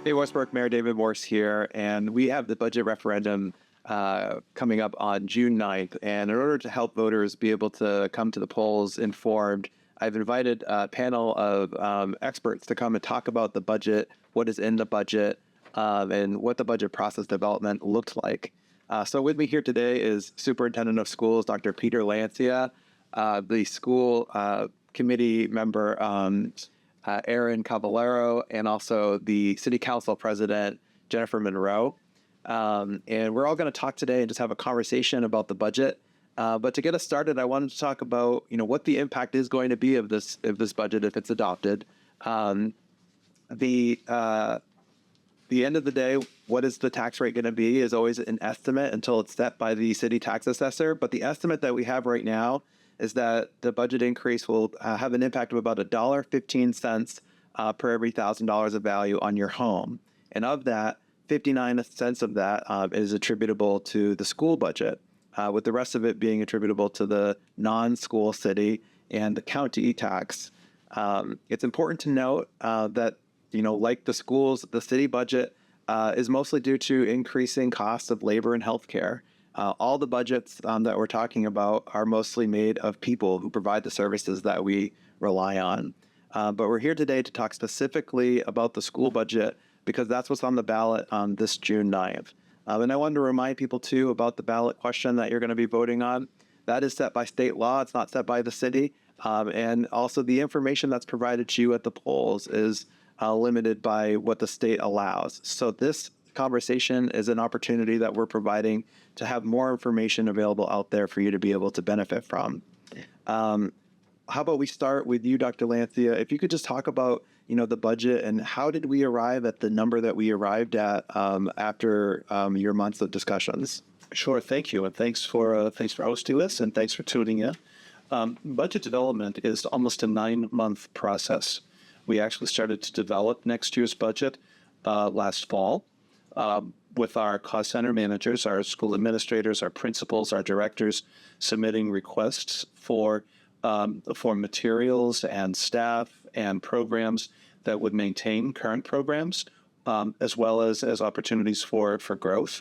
Hey, Westbrook, Mayor David Morse here, and we have the budget referendum coming up on June 9th. And in order to help voters be able to come to the polls informed, I've invited a panel of experts to come and talk about the budget, what is in the budget, and what the budget process development looks like. So with me here today is Superintendent of Schools, Dr. Peter Lancia, the school committee member, Aaron Cavallero, and also the City Council President, Jennifer Monroe. And we're all going to talk today and just have a conversation about the budget. But to get us started, I wanted to talk about, what the impact is going to be of this budget if it's adopted. The end of the day, what is the tax rate going to be is always an estimate until it's set by the city tax assessor. But the estimate that we have right now is that the budget increase will have an impact of about $1.15 per every $1,000 of value on your home. And of that, 59 cents of that is attributable to the school budget, with the rest of it being attributable to the non-school city and the county tax. It's important to note that, like the schools, the city budget is mostly due to increasing costs of labor and healthcare. All the budgets that we're talking about are mostly made of people who provide the services that we rely on. But we're here today to talk specifically about the school budget because that's what's on the ballot on this June 9th. And I wanted to remind people, too, about the ballot question that you're going to be voting on. That is set by state law. It's not set by the city. And also the information that's provided to you at the polls is limited by what the state allows. So this conversation is an opportunity that we're providing to have more information available out there for you to be able to benefit from. How about we start with you, Dr. Lancia? If you could just talk about, the budget and how did we arrive at the number that we arrived at after your months of discussions? Sure, thank you, and thanks for hosting this, and thanks for tuning in. Budget development is almost a 9-month process. We actually started to develop next year's budget last fall. With our cost center managers, our school administrators, our principals, our directors submitting requests for materials and staff and programs that would maintain current programs, as well as opportunities for growth.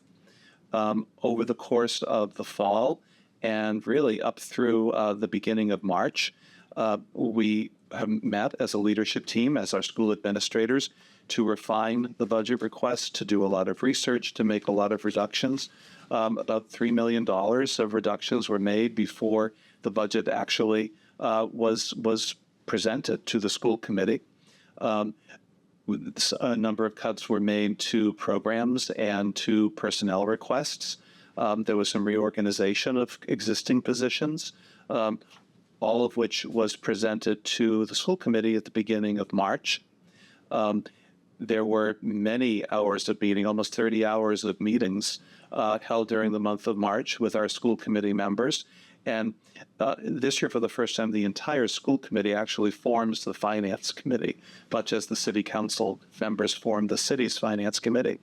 Over the course of the fall and really up through the beginning of March, we have met as a leadership team, as our school administrators, to refine the budget request, to do a lot of research, to make a lot of reductions. About $3 million of reductions were made before the budget actually was presented to the school committee. A number of cuts were made to programs and to personnel requests. There was some reorganization of existing positions, all of which was presented to the school committee at the beginning of March. There were many hours of meeting, almost 30 hours of meetings held during the month of March with our school committee members. And this year, for the first time, the entire school committee actually forms the finance committee, much as the city council members form the city's finance committee.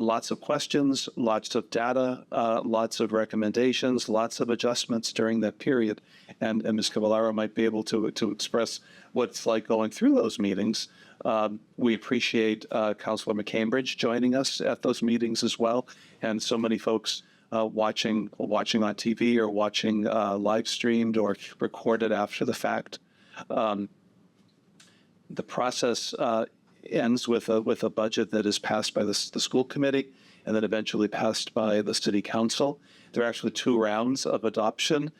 Lots of questions, lots of data, lots of recommendations, lots of adjustments during that period. And Ms. Cavallaro might be able to express what it's like going through those meetings. We appreciate Councilor McCambridge joining us at those meetings as well, and so many folks watching on TV or watching live streamed or recorded after the fact. The process ends with a budget that is passed by the school committee and then eventually passed by the city council. There are actually 2 rounds of adoption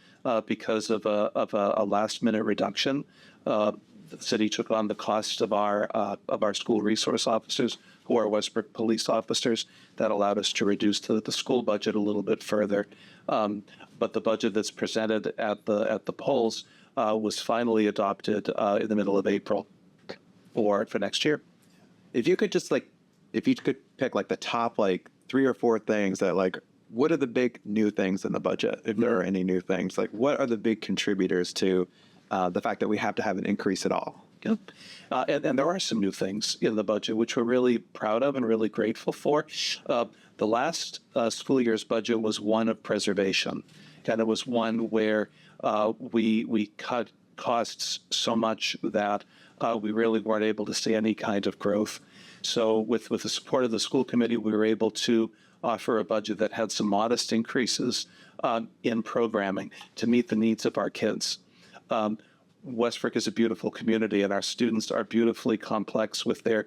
because of a last-minute reduction. The city took on the cost of our school resource officers, who are Westbrook police officers. That allowed us to reduce the school budget a little bit further. But the budget that's presented at the polls was finally adopted in the middle of April for next year. If you could pick the top 3 or 4 things that what are the big new things in the budget, if there are any new things? What are the big contributors to the fact that we have to have an increase at all? Yep. And there are some new things in the budget, which we're really proud of and really grateful for. The last school year's budget was one of preservation, and it was one where we cut costs so much that we really weren't able to see any kind of growth. So with the support of the school committee, we were able to offer a budget that had some modest increases in programming to meet the needs of our kids. Westbrook is a beautiful community, and our students are beautifully complex with their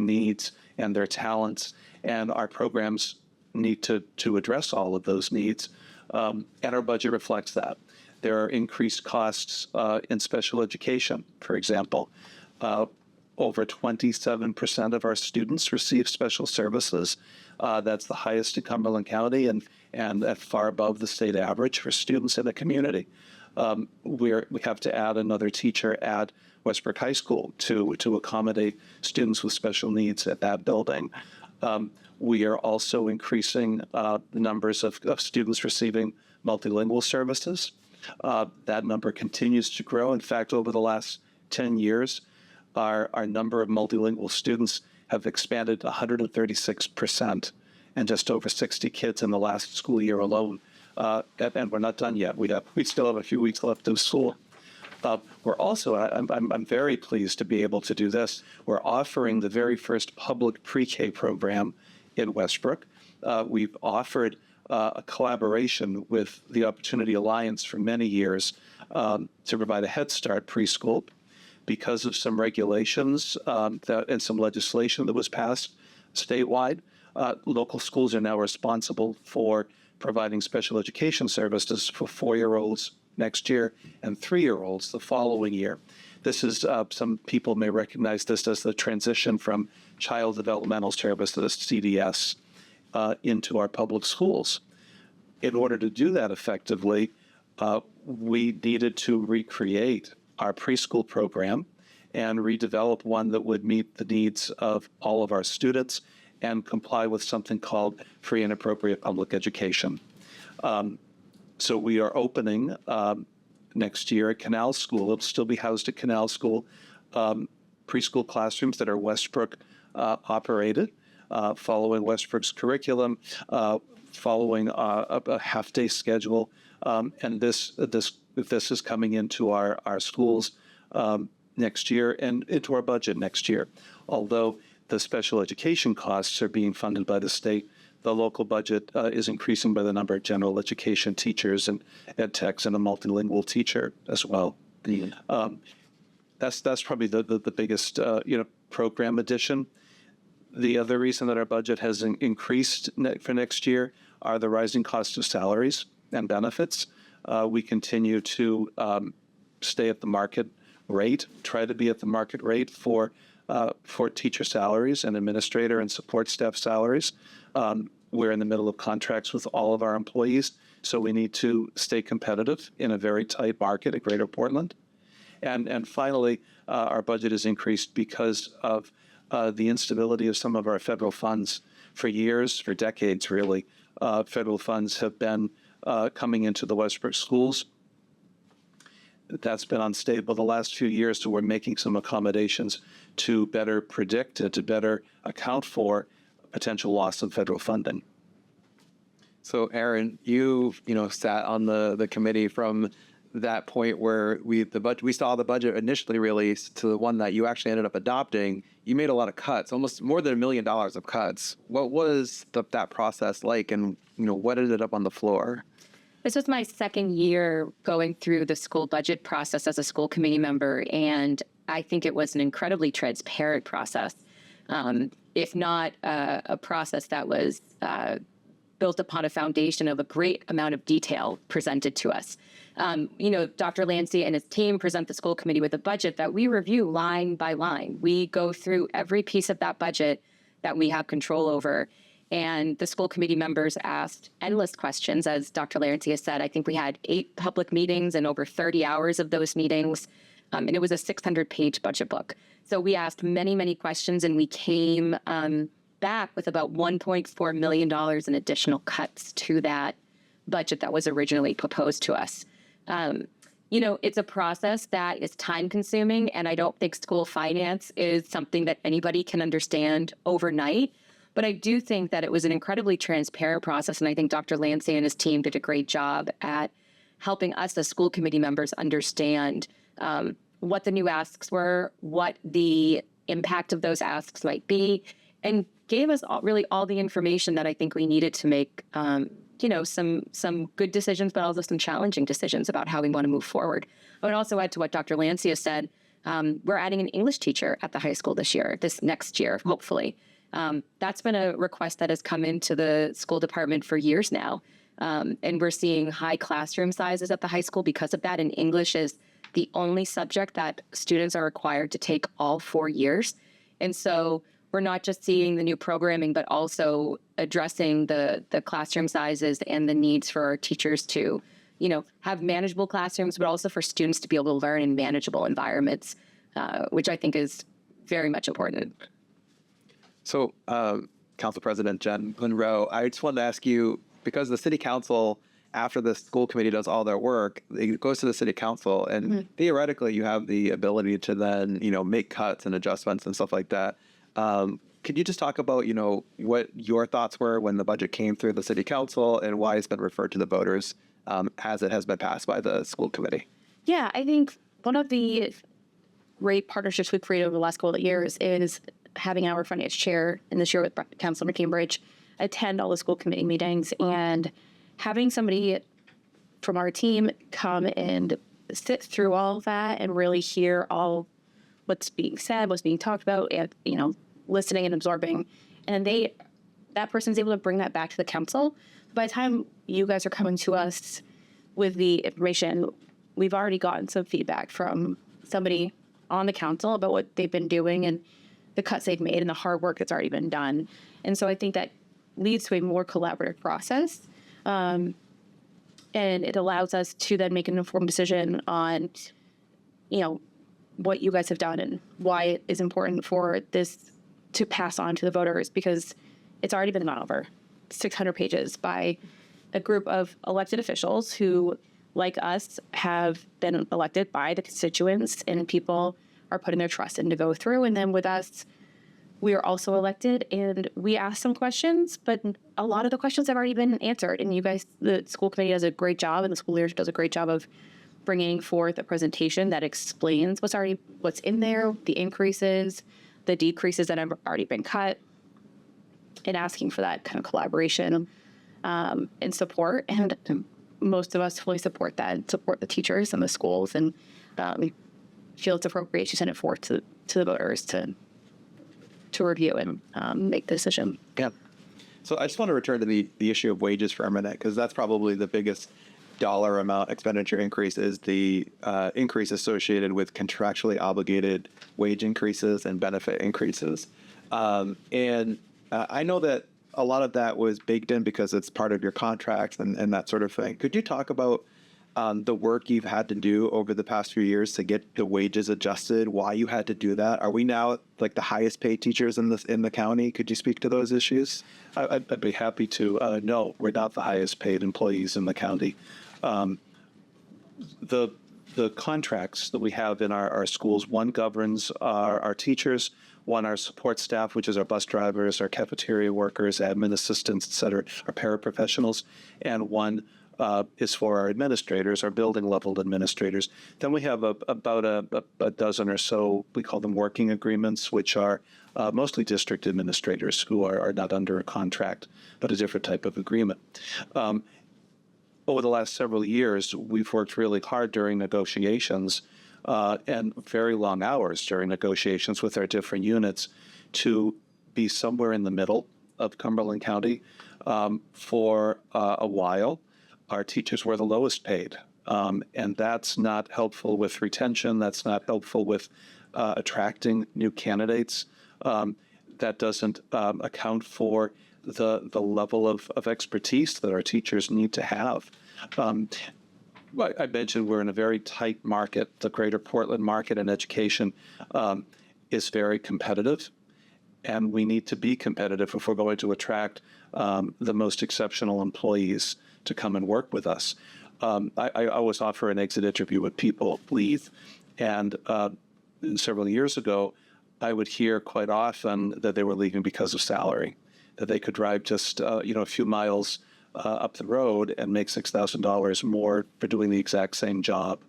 needs and their talents, and our programs need to address all of those needs, and our budget reflects that. There are increased costs in special education, for example. Over 27% of our students receive special services. That's the highest in Cumberland County, and far above the state average for students in the community. We have to add another teacher at Westbrook High School to accommodate students with special needs at that building. We are also increasing the numbers of students receiving multilingual services. That number continues to grow. In fact, over the last 10 years, our number of multilingual students have expanded 136%, and just over 60 kids in the last school year alone. And we're not done yet. We still have a few weeks left of school. We're also, I'm very pleased to be able to do this. We're offering the very first public pre-K program in Westbrook. We've offered a collaboration with the Opportunity Alliance for many years to provide a Head Start preschool. Because of some regulations and some legislation that was passed statewide, local schools are now responsible for providing special education services for 4-year-olds next year and 3-year-olds the following year. This is, some people may recognize this as the transition from Child Developmental Services, CDS, into our public schools. In order to do that effectively, we needed to recreate our preschool program and redevelop one that would meet the needs of all of our students and comply with something called free and appropriate public education. So we are opening next year at Canal School. It'll still be housed at Canal School, preschool classrooms that are Westbrook operated, following Westbrook's curriculum, following a half-day schedule, and this is coming into our schools next year and into our budget next year. Although the special education costs are being funded by the state, the local budget is increasing by the number of general education teachers and ed techs and a multilingual teacher as well. That's probably the biggest program addition. The other reason that our budget has increased for next year are the rising cost of salaries and benefits. We continue to stay at the market rate, try to be at the market rate for teacher salaries and administrator and support staff salaries. We're in the middle of contracts with all of our employees, so we need to stay competitive in a very tight market at Greater Portland. And finally, our budget is increased because of the instability of some of our federal funds. For years, for decades really, federal funds have been coming into the Westbrook schools. That's been unstable the last few years, so we're making some accommodations to better predict and to better account for potential loss of federal funding. So, Aaron, you sat on the committee from that point where we saw the budget initially released to the one that you actually ended up adopting. You made a lot of cuts, almost more than $1 million of cuts. What was that process like, and what ended up on the floor? This was my second year going through the school budget process as a school committee member, and I think it was an incredibly transparent process, if not a process that was built upon a foundation of a great amount of detail presented to us. Dr. Lancey and his team present the school committee with a budget that we review line by line. We go through every piece of that budget that we have control over. And the school committee members asked endless questions. As Dr. Lancey has said, I think we had 8 public meetings and over 30 hours of those meetings. And it was a 600-page budget book. So we asked many, many questions, and we came back with about $1.4 million in additional cuts to that budget that was originally proposed to us. It's a process that is time-consuming, and I don't think school finance is something that anybody can understand overnight. But I do think that it was an incredibly transparent process, and I think Dr. Lancey and his team did a great job at helping us as school committee members understand what the new asks were, what the impact of those asks might be, and gave us really all the information that I think we needed to make, some good decisions, but also some challenging decisions about how we want to move forward. I would also add to what Dr. Lancia said. We're adding an English teacher at the high school this next year, hopefully. That's been a request that has come into the school department for years now. And we're seeing high classroom sizes at the high school because of that. And English is the only subject that students are required to take all 4 years. And so we're not just seeing the new programming, but also addressing the classroom sizes and the needs for our teachers to, have manageable classrooms, but also for students to be able to learn in manageable environments, which I think is very much important. So, Council President Jen Monroe, I just wanted to ask you, because the city council, after the school committee does all their work, it goes to the city council, and theoretically you have the ability to then, make cuts and adjustments and stuff like that. Could you just talk about, what your thoughts were when the budget came through the city council and why it's been referred to the voters as it has been passed by the school committee? Yeah, I think one of the great partnerships we've created over the last couple of years is having our finance chair, and this year with Councilor Cambridge, attend all the school committee meetings, and having somebody from our team come and sit through all of that and really hear all what's being said, what's being talked about, and, listening and absorbing. And that person's able to bring that back to the council. By the time you guys are coming to us with the information, we've already gotten some feedback from somebody on the council about what they've been doing and the cuts they've made and the hard work that's already been done. And so I think that leads to a more collaborative process. And it allows us to then make an informed decision on, what you guys have done and why it is important for this to pass on to the voters, because it's already been gone over 600 pages by a group of elected officials who, like us, have been elected by the constituents, and people are putting their trust in to go through. And then with us, we are also elected, and we ask some questions, but a lot of the questions have already been answered. And you guys, the school committee does a great job, and the school leadership does a great job of bringing forth a presentation that explains what's in there, the increases, the decreases that have already been cut, and asking for that kind of collaboration and support. And most of us fully support that and support the teachers and the schools, and feel it's appropriate to send it forth to the voters to review and make the decision. Yeah. So I just want to return to the issue of wages for a minute, because that's probably the biggest dollar amount expenditure increase, is the increase associated with contractually obligated wage increases and benefit increases. And I know that a lot of that was baked in because it's part of your contracts and that sort of thing. Could you talk about the work you've had to do over the past few years to get the wages adjusted, why you had to do that? Are we now like the highest paid teachers in the county? Could you speak to those issues? I'd be happy to. No, we're not the highest paid employees in the county. The contracts that we have in our schools, one governs our teachers, one our support staff, which is our bus drivers, our cafeteria workers, admin assistants, et cetera, our paraprofessionals, and one is for our administrators, our building level administrators. Then we have about a dozen or so, we call them working agreements, which are mostly district administrators who are not under a contract, but a different type of agreement. Over the last several years, we've worked really hard during negotiations and very long hours during negotiations with our different units to be somewhere in the middle of Cumberland County. For a while, our teachers were the lowest paid, and that's not helpful with retention. That's not helpful with attracting new candidates. That doesn't account for the level of expertise that our teachers need to have. I mentioned we're in a very tight market. The greater Portland market in education is very competitive, and we need to be competitive if we're going to attract the most exceptional employees to come and work with us. I always offer an exit interview when people leave, and several years ago, I would hear quite often that they were leaving because of salary, that they could drive just a few miles up the road and make $6,000 more for doing the exact same job.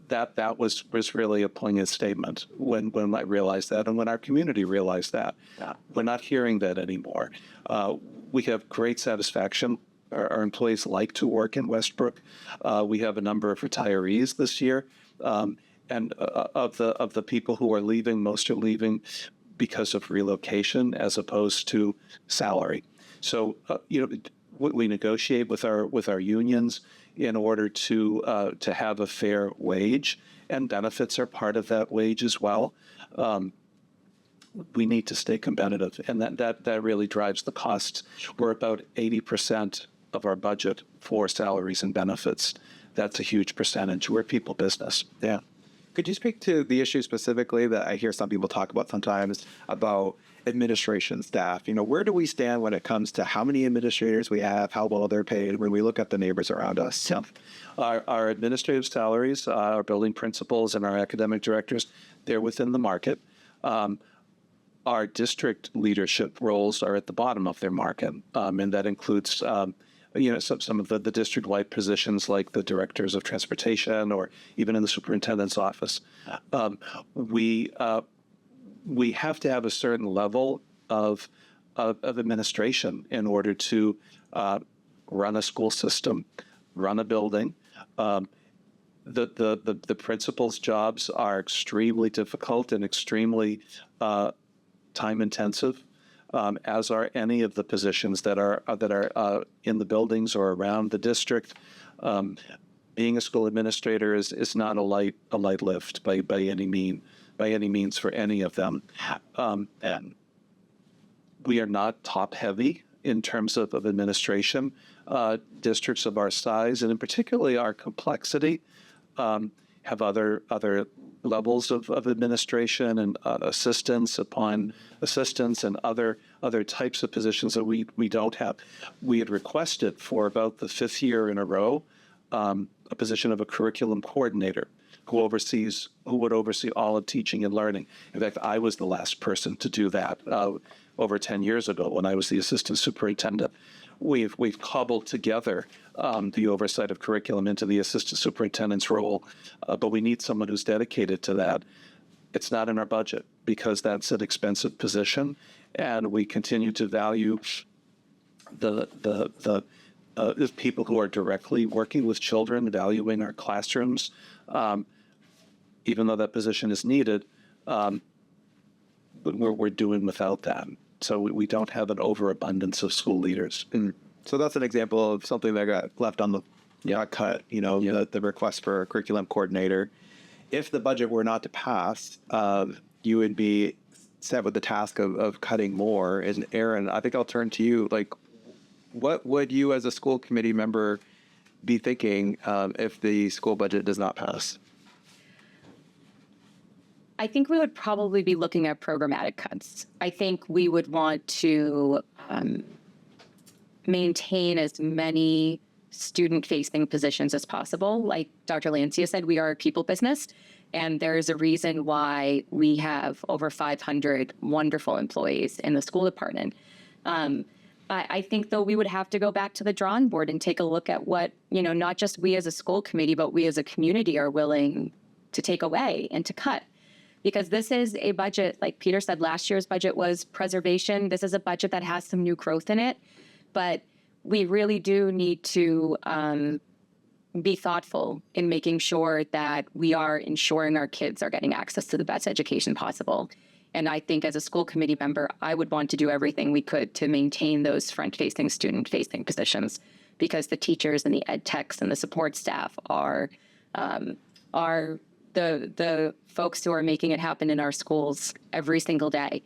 that was really a poignant statement when I realized that, and when our community realized that. We're not hearing that anymore. We have great satisfaction. Our employees like to work in Westbrook. We have a number of retirees this year, and of the people who are leaving, most are leaving because of relocation as opposed to salary. So we negotiate with our unions in order to have a fair wage, and benefits are part of that wage as well. We need to stay competitive, and that really drives the costs. We're about 80% of our budget for salaries and benefits. That's a huge percentage. We're a people business. Yeah. Could you speak to the issue specifically that I hear some people talk about sometimes about administration staff? Where do we stand when it comes to how many administrators we have, how well they're paid when we look at the neighbors around us? Yeah. Our administrative salaries, our building principals and our academic directors, they're within the market. Our district leadership roles are at the bottom of their market, and that includes some of the district-wide positions like the directors of transportation or even in the superintendent's office. We have to have a certain level of administration in order to run a school system, run a building. The principal's jobs are extremely difficult and extremely time-intensive. As are any of the positions that are in the buildings or around the district. Being a school administrator is not a light lift by any means for any of them. And we are not top heavy in terms of administration. Districts of our size, and in particularly our complexity, have other levels of administration and assistance upon assistance and other types of positions that we don't have. We had requested for about the 5th year in a row a position of a curriculum coordinator who would oversee all of teaching and learning. In fact, I was the last person to do that over 10 years ago when I was the assistant superintendent. We've cobbled together the oversight of curriculum into the assistant superintendent's role, but we need someone who's dedicated to that. It's not in our budget because that's an expensive position, and we continue to value the people who are directly working with children, valuing our classrooms, even though that position is needed. But we're doing without that. So we don't have an overabundance of school leaders. And so that's an example of something that got left on the cut, the request for a curriculum coordinator. If the budget were not to pass, you would be set with the task of cutting more. And Aaron, I think I'll turn to you. What would you as a school committee member be thinking if the school budget does not pass? I think we would probably be looking at programmatic cuts. I think we would want to maintain as many student-facing positions as possible. Like Dr. Lancia said, we are a people business, and there's a reason why we have over 500 wonderful employees in the school department. I think, though, we would have to go back to the drawing board and take a look at what, not just we as a school committee, but we as a community are willing to take away and to cut. Because this is a budget, like Peter said, last year's budget was preservation. This is a budget that has some new growth in it, but we really do need to be thoughtful in making sure that we are ensuring our kids are getting access to the best education possible. And I think as a school committee member, I would want to do everything we could to maintain those front-facing, student-facing positions, because the teachers and the ed techs and the support staff are the folks who are making it happen in our schools every single day.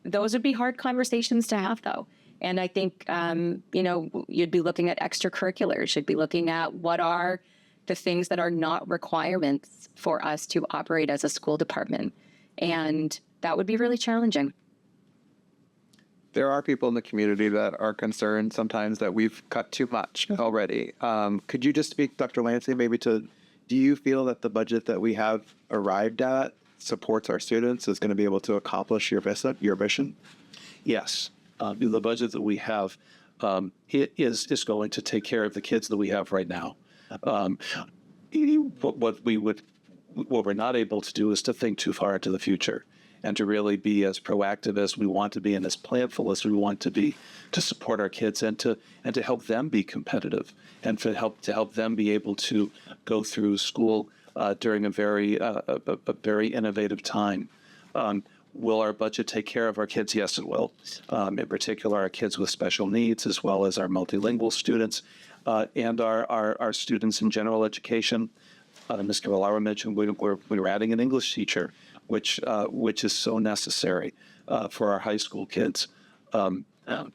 Those would be hard conversations to have, though. And I think, you'd be looking at extracurriculars. You'd be looking at what are the things that are not requirements for us to operate as a school department. And that would be really challenging. There are people in the community that are concerned sometimes that we've cut too much already. Could you just speak, Dr. Lansing, maybe to, do you feel that the budget that we have arrived at supports our students, is going to be able to accomplish your mission? Yes. The budget that we have it is going to take care of the kids that we have right now. What we would what we're not able to do is to think too far into the future and to really be as proactive as we want to be and as planful as we want to be to support our kids and to help them be competitive and to help them be able to go through school during a very innovative time. Will our budget take care of our kids? Yes, it will. In particular, our kids with special needs, as well as our multilingual students and our students in general education. Ms. Cavallaro mentioned we're adding an English teacher, which is so necessary for our high school kids. Are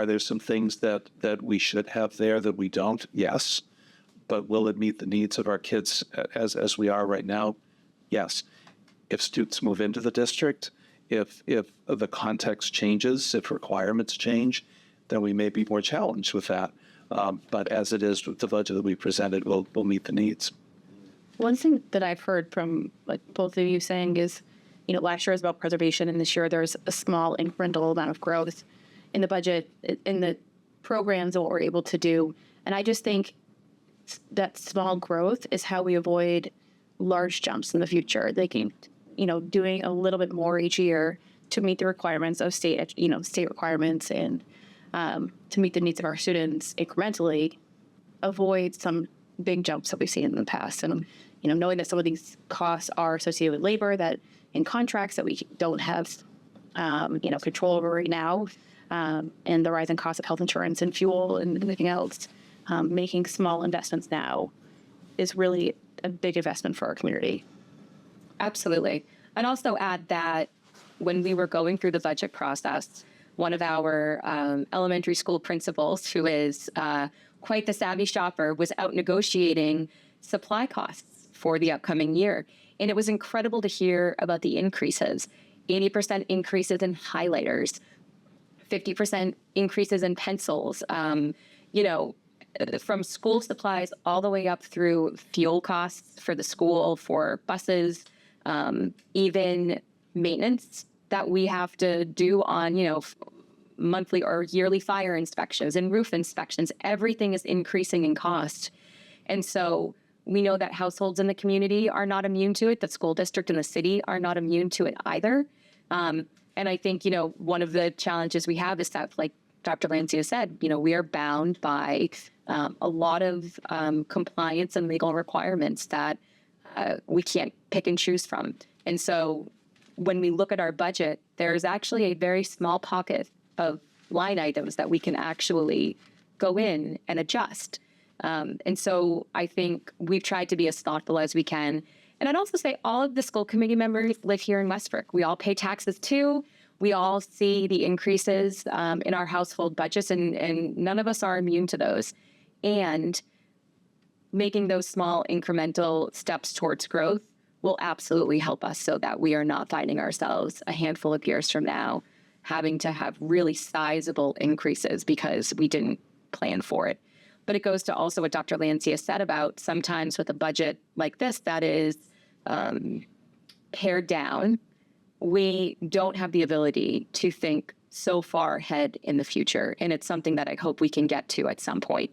there some things that we should have there that we don't? Yes. But will it meet the needs of our kids as we are right now? Yes. If students move into the district, if the context changes, if requirements change, then we may be more challenged with that. But as it is with the budget that we presented, we'll meet the needs. One thing that I've heard from like both of you saying is, last year was about preservation, and this year there's a small incremental amount of growth in the budget, in the programs that we're able to do. And I just think that small growth is how we avoid large jumps in the future. They can, doing a little bit more each year to meet the requirements of state requirements and to meet the needs of our students incrementally, avoid some big jumps that we've seen in the past. And, knowing that some of these costs are associated with labor that in contracts that we don't have, control over right now, and the rising cost of health insurance and fuel and everything else, making small investments now is really a big investment for our community. Absolutely. I'd also add that when we were going through the budget process, one of our elementary school principals, who is quite the savvy shopper, was out negotiating supply costs for the upcoming year. And it was incredible to hear about the increases, 80% increases in highlighters, 50% increases in pencils, from school supplies all the way up through fuel costs for the school, for buses, even maintenance that we have to do on, monthly or yearly fire inspections and roof inspections. Everything is increasing in cost. And so we know that households in the community are not immune to it. The school district and the city are not immune to it either. And I think, one of the challenges we have is that, like Dr. Lancia said, we are bound by a lot of compliance and legal requirements that we can't pick and choose from. And so when we look at our budget, there's actually a very small pocket of line items that we can actually go in and adjust. And so I think we've tried to be as thoughtful as we can. And I'd also say all of the school committee members live here in Westbrook. We all pay taxes too. We all see the increases in our household budgets, and none of us are immune to those. And making those small incremental steps towards growth will absolutely help us so that we are not finding ourselves a handful of years from now having to have really sizable increases because we didn't plan for it. But it goes to also what Dr. Lancia said about sometimes with a budget like this that is pared down, we don't have the ability to think so far ahead in the future. And it's something that I hope we can get to at some point.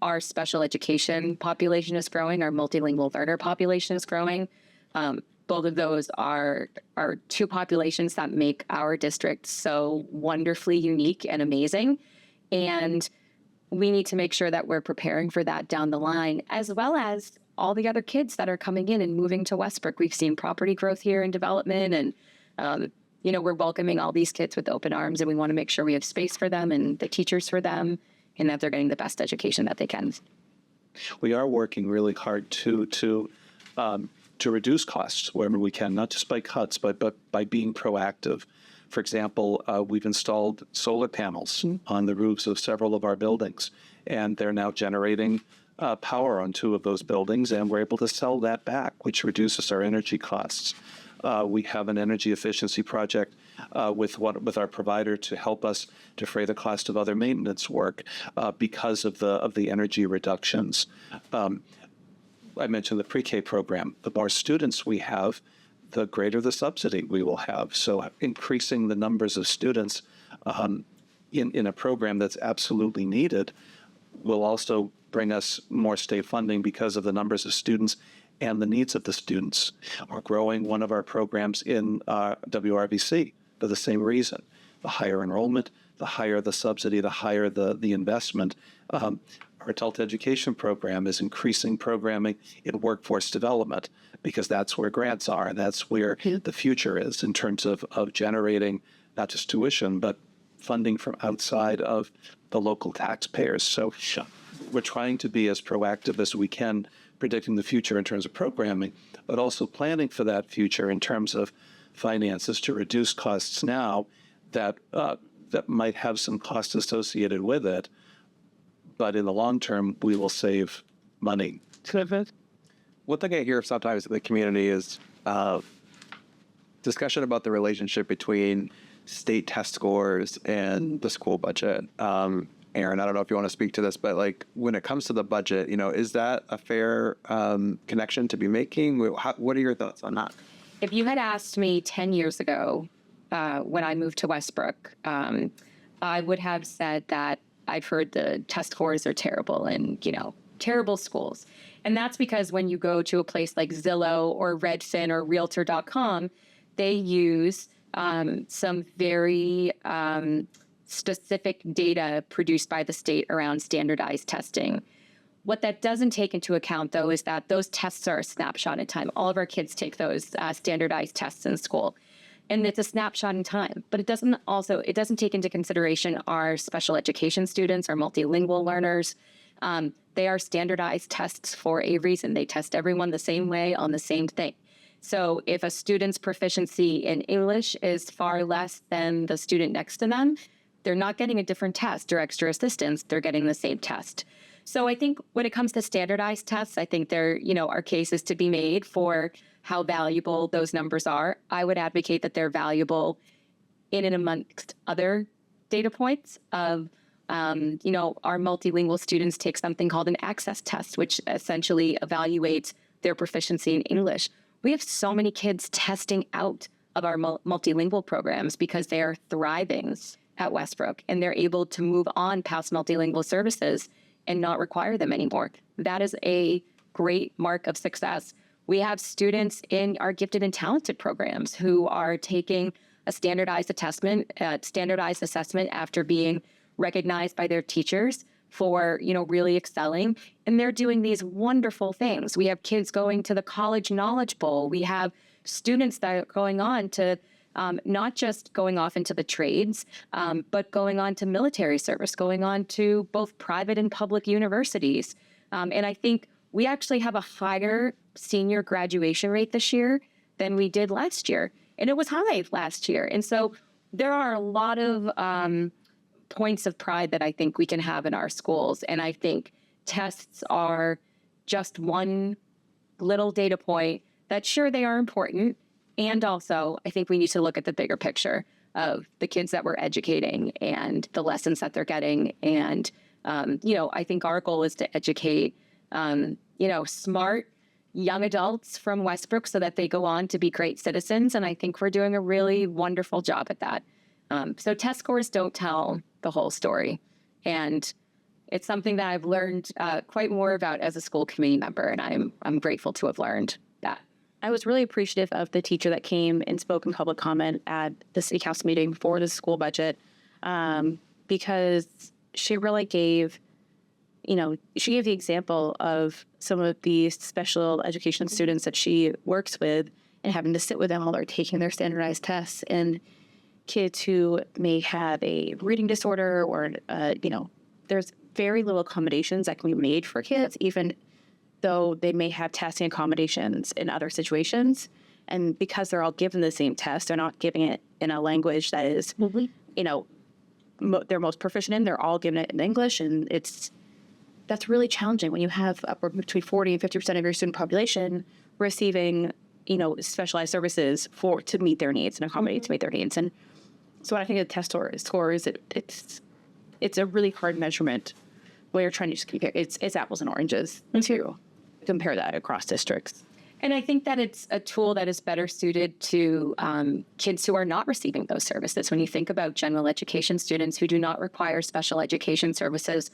Our special education population is growing. Our multilingual learner population is growing. Both of those are two populations that make our district so wonderfully unique and amazing. And we need to make sure that we're preparing for that down the line, as well as all the other kids that are coming in and moving to Westbrook. We've seen property growth here in development, and we're welcoming all these kids with open arms, and we want to make sure we have space for them and the teachers for them, and that they're getting the best education that they can. We are working really hard to reduce costs wherever we can, not just by cuts, but by being proactive. For example, we've installed solar panels on the roofs of several of our buildings, and they're now generating power on two of those buildings, and we're able to sell that back, which reduces our energy costs. We have an energy efficiency project with our provider to help us defray the cost of other maintenance work because of the energy reductions. I mentioned the pre-K program. The more students we have, the greater the subsidy we will have. So increasing the numbers of students in a program that's absolutely needed will also bring us more state funding because of the numbers of students and the needs of the students. We're growing one of our programs in WRVC for the same reason. The higher enrollment, the higher the subsidy, the higher the investment. Our adult education program is increasing programming in workforce development because that's where grants are. And that's where the future is in terms of generating not just tuition, but funding from outside of the local taxpayers. So we're trying to be as proactive as we can, predicting the future in terms of programming, but also planning for that future in terms of finances to reduce costs now that might have some costs associated with it, but in the long term, we will save money. One thing I hear sometimes in the community is discussion about the relationship between state test scores and the school budget. Aaron, I don't know if you want to speak to this, but like when it comes to the budget, is that a fair connection to be making? What are your thoughts on that? If you had asked me 10 years ago, when I moved to Westbrook, I would have said that I've heard the test scores are terrible and, terrible schools. And that's because when you go to a place like Zillow or Redfin or Realtor.com, they use some very specific data produced by the state around standardized testing. What that doesn't take into account, though, is that those tests are a snapshot in time. All of our kids take those standardized tests in school. And it's a snapshot in time, but it doesn't take into consideration our special education students, our multilingual learners. They are standardized tests for a reason. They test everyone the same way on the same thing. So if a student's proficiency in English is far less than the student next to them, they're not getting a different test or extra assistance. They're getting the same test. So I think when it comes to standardized tests, I think there, are cases to be made for how valuable those numbers are. I would advocate that they're valuable in and amongst other data points of, our multilingual students take something called an access test, which essentially evaluates their proficiency in English. We have so many kids testing out of our multilingual programs because they are thriving at Westbrook and they're able to move on past multilingual services and not require them anymore. That is a great mark of success. We have students in our gifted and talented programs who are taking a standardized assessment after being recognized by their teachers for, really excelling. And they're doing these wonderful things. We have kids going to the College Knowledge Bowl. We have students that are going on to not just going off into the trades, but going on to military service, going on to both private and public universities. And I think we actually have a higher senior graduation rate this year than we did last year. And it was high last year. And so there are a lot of points of pride that I think we can have in our schools. And I think tests are just one little data point that, sure, they are important. And also, I think we need to look at the bigger picture of the kids that we're educating and the lessons that they're getting. And, I think our goal is to educate, smart young adults from Westbrook so that they go on to be great citizens. And I think we're doing a really wonderful job at that. So test scores don't tell the whole story. And it's something that I've learned quite more about as a school committee member. And I'm grateful to have learned that. I was really appreciative of the teacher that came and spoke in public comment at the city council meeting for the school budget, because she really gave the example of some of the special education students that she works with and having to sit with them while they're taking their standardized tests, and kids who may have a reading disorder or, there's very little accommodations that can be made for kids, even though they may have testing accommodations in other situations. And because they're all given the same test, they're not giving it in a language that is, they're most proficient in. They're all given it in English. And that's really challenging when you have upward between 40 and 50% of your student population receiving, specialized services to meet their needs and accommodate to meet their needs. And so when I think of test scores, it's a really hard measurement where you're trying to just compare. It's apples and oranges to compare that across districts. And I think that it's a tool that is better suited to kids who are not receiving those services. When you think about general education students who do not require special education services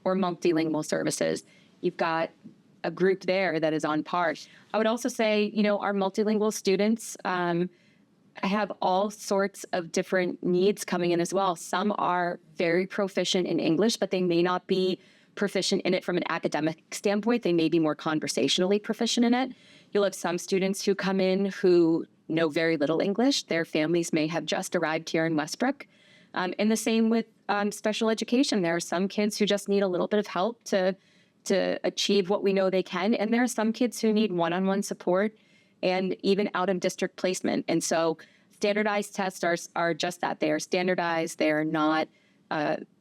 or multilingual services. You've got a group there that is on par. I would also say, our multilingual students have all sorts of different needs coming in as well. Some are very proficient in English, but they may not be proficient in it from an academic standpoint. They may be more conversationally proficient in it. You'll have some students who come in who know very little English. Their families may have just arrived here in Westbrook. And the same with special education. There are some kids who just need a little bit of help to achieve what we know they can. And there are some kids who need one-on-one support and even out-of-district placement. And so standardized tests are just that. They are standardized. They are not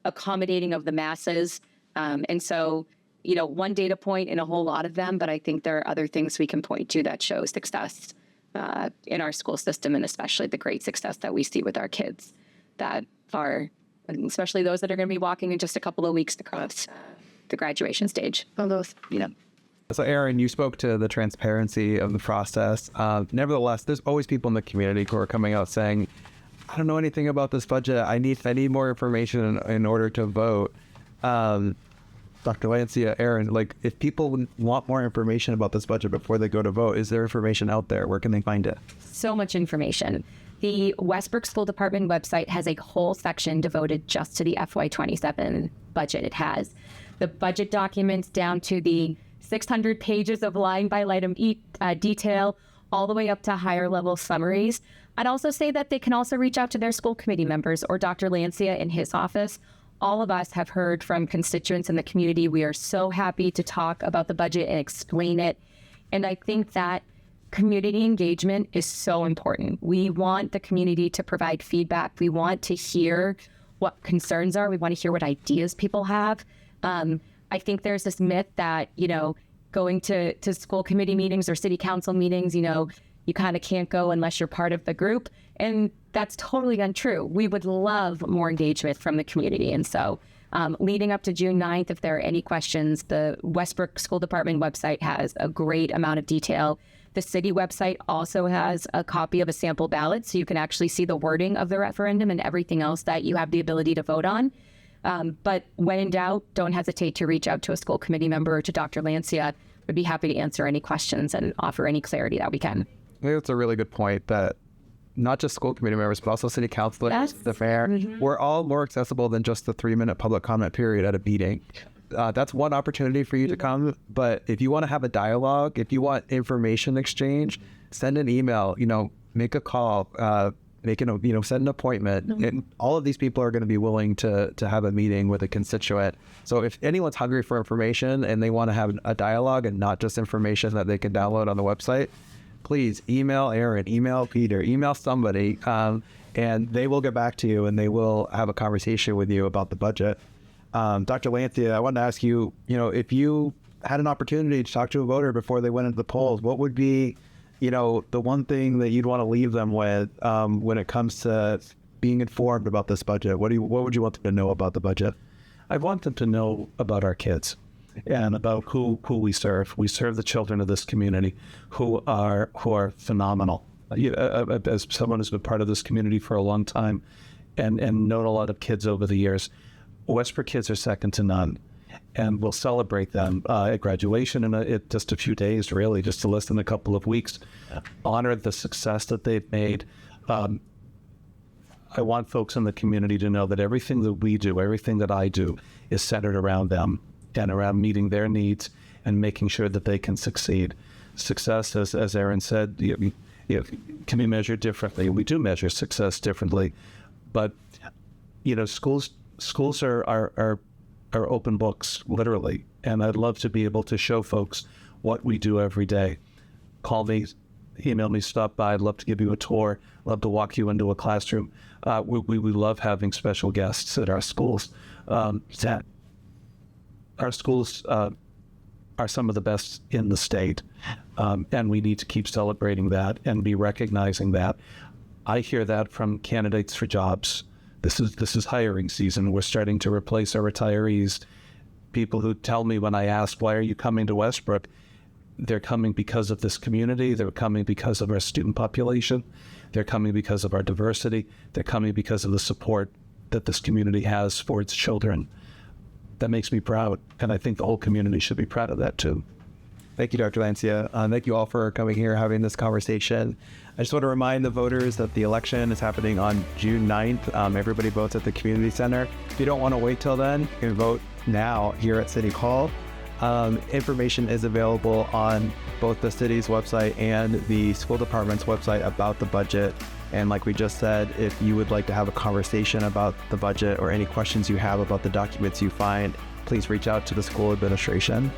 accommodating of the masses. And so, one data point in a whole lot of them, but I think there are other things we can point to that show success in our school system, and especially the great success that we see with our kids that are, especially those that are going to be walking in just a couple of weeks across the graduation stage. All those. So, Aaron, you spoke to the transparency of the process. Nevertheless, there's always people in the community who are coming out saying, I don't know anything about this budget. I need more information in order to vote. Dr. Lancia, Aaron, if people want more information about this budget before they go to vote, is there information out there? Where can they find it? So much information. The Westbrook School Department website has a whole section devoted just to the FY27 budget. It has the budget documents down to the 600 pages of line by line detail, all the way up to higher level summaries. I'd also say that they can also reach out to their school committee members or Dr. Lancia in his office. All of us have heard from constituents in the community. We are so happy to talk about the budget and explain it. And I think that community engagement is so important. We want the community to provide feedback. We want to hear what concerns are. We want to hear what ideas people have. I think there's this myth that, going to school committee meetings or city council meetings, you kind of can't go unless you're part of the group. And that's totally untrue. We would love more engagement from the community. And so leading up to June 9th, if there are any questions, the Westbrook School Department website has a great amount of detail. The city website also has a copy of a sample ballot, so you can actually see the wording of the referendum and everything else that you have the ability to vote on. But when in doubt, don't hesitate to reach out to a school committee member or to Dr. Lancia. We'd be happy to answer any questions and offer any clarity that we can. I think that's a really good point, that not just school committee members, but also city councilors, Yes. the mayor, we're all more accessible than just the 3-minute public comment period at a meeting. That's one opportunity for you to come. But if you want to have a dialogue, if you want information exchange, send an email, make a call, send an appointment. And all of these people are going to be willing to have a meeting with a constituent. So if anyone's hungry for information and they want to have a dialogue and not just information that they can download on the website, please email Aaron, email Peter, email somebody, and they will get back to you and they will have a conversation with you about the budget. Dr. Lancia, I wanted to ask you, if you had an opportunity to talk to a voter before they went into the polls, what would be, the one thing that you'd want to leave them with when it comes to being informed about this budget? What would you want them to know about the budget? I want them to know about our kids and about who we serve. We serve the children of this community who are phenomenal. As someone who's been part of this community for a long time and known a lot of kids over the years, Westbrook kids are second to none. And we'll celebrate them at graduation in just a few days, really, just less than a couple of weeks. Honor the success that they've made. I want folks in the community to know that everything that we do, everything that I do, is centered around them and around meeting their needs and making sure that they can succeed. Success, as Aaron said, can be measured differently. We do measure success differently, but schools are open books, literally. And I'd love to be able to show folks what we do every day. Call me, email me, stop by. I'd love to give you a tour. Love to walk you into a classroom. We love having special guests at our schools. Our schools are some of the best in the state, and we need to keep celebrating that and be recognizing that. I hear that from candidates for jobs. This is hiring season. We're starting to replace our retirees. People who tell me when I ask, why are you coming to Westbrook? They're coming because of this community. They're coming because of our student population. They're coming because of our diversity. They're coming because of the support that this community has for its children. that makes me proud. And I think the whole community should be proud of that too. Thank you, Dr. Lancia. Thank you all for coming here, having this conversation. I just want to remind the voters that the election is happening on June 9th. Everybody votes at the community center. If you don't want to wait till then, you can vote now here at City Hall. Information is available on both the city's website and the school department's website about the budget. And like we just said, if you would like to have a conversation about the budget or any questions you have about the documents you find, please reach out to the school administration.